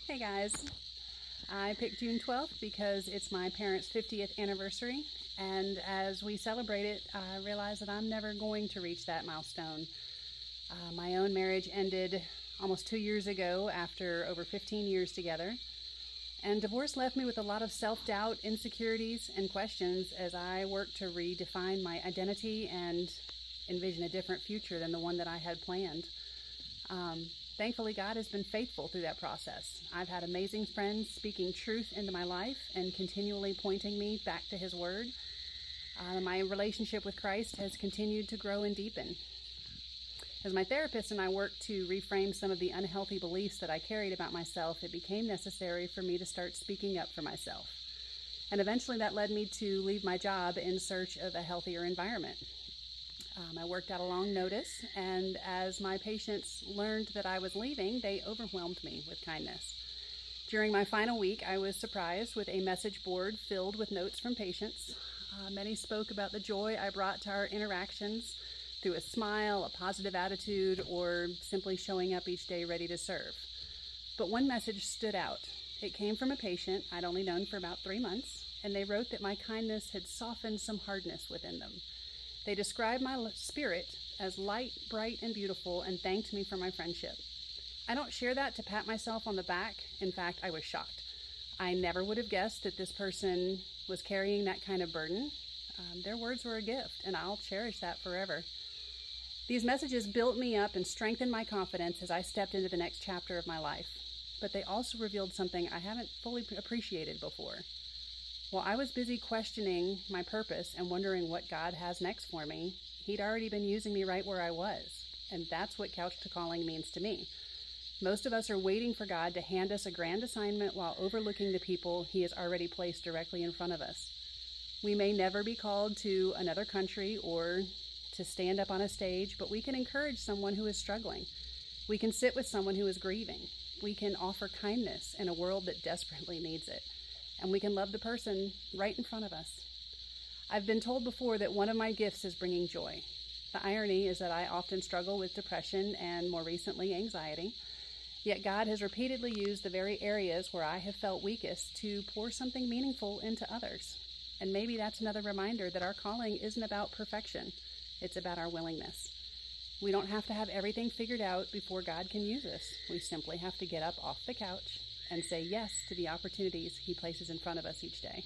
Hey guys, I picked June 12th because it's my parents' 50th anniversary, and as we celebrate it, I realize that I'm never going to reach that milestone. My own marriage ended almost 2 years ago after over 15 years together, and divorce left me with a lot of self doubt, insecurities, and questions as I worked to redefine my identity and envision a different future than the one that I had planned. Thankfully, God has been faithful through that process. I've had amazing friends speaking truth into my life and continually pointing me back to His Word. My relationship with Christ has continued to grow and deepen. As my therapist and I worked to reframe some of the unhealthy beliefs that I carried about myself, it became necessary for me to start speaking up for myself. And eventually that led me to leave my job in search of a healthier environment. I worked out a long notice, and as my patients learned that I was leaving, they overwhelmed me with kindness. During my final week, I was surprised with a message board filled with notes from patients. Many spoke about the joy I brought to our interactions through a smile, a positive attitude, or simply showing up each day ready to serve. But one message stood out. It came from a patient I'd only known for about 3 months, and they wrote that my kindness had softened some hardness within them. They described my spirit as light, bright, and beautiful, and thanked me for my friendship. I don't share that to pat myself on the back. In fact, I was shocked. I never would have guessed that this person was carrying that kind of burden. Their words were a gift, and I'll cherish that forever. These messages built me up and strengthened my confidence as I stepped into the next chapter of my life. But they also revealed something I haven't fully appreciated before. While I was busy questioning my purpose and wondering what God has next for me, He'd already been using me right where I was. And that's what Couch to Calling means to me. Most of us are waiting for God to hand us a grand assignment while overlooking the people He has already placed directly in front of us. We may never be called to another country or to stand up on a stage, but we can encourage someone who is struggling. We can sit with someone who is grieving. We can offer kindness in a world that desperately needs it. And we can love the person right in front of us. I've been told before that one of my gifts is bringing joy. The irony is that I often struggle with depression and more recently anxiety. Yet God has repeatedly used the very areas where I have felt weakest to pour something meaningful into others. And maybe that's another reminder that our calling isn't about perfection. It's about our willingness. We don't have to have everything figured out before God can use us. We simply have to get up off the couch and say yes to the opportunities He places in front of us each day.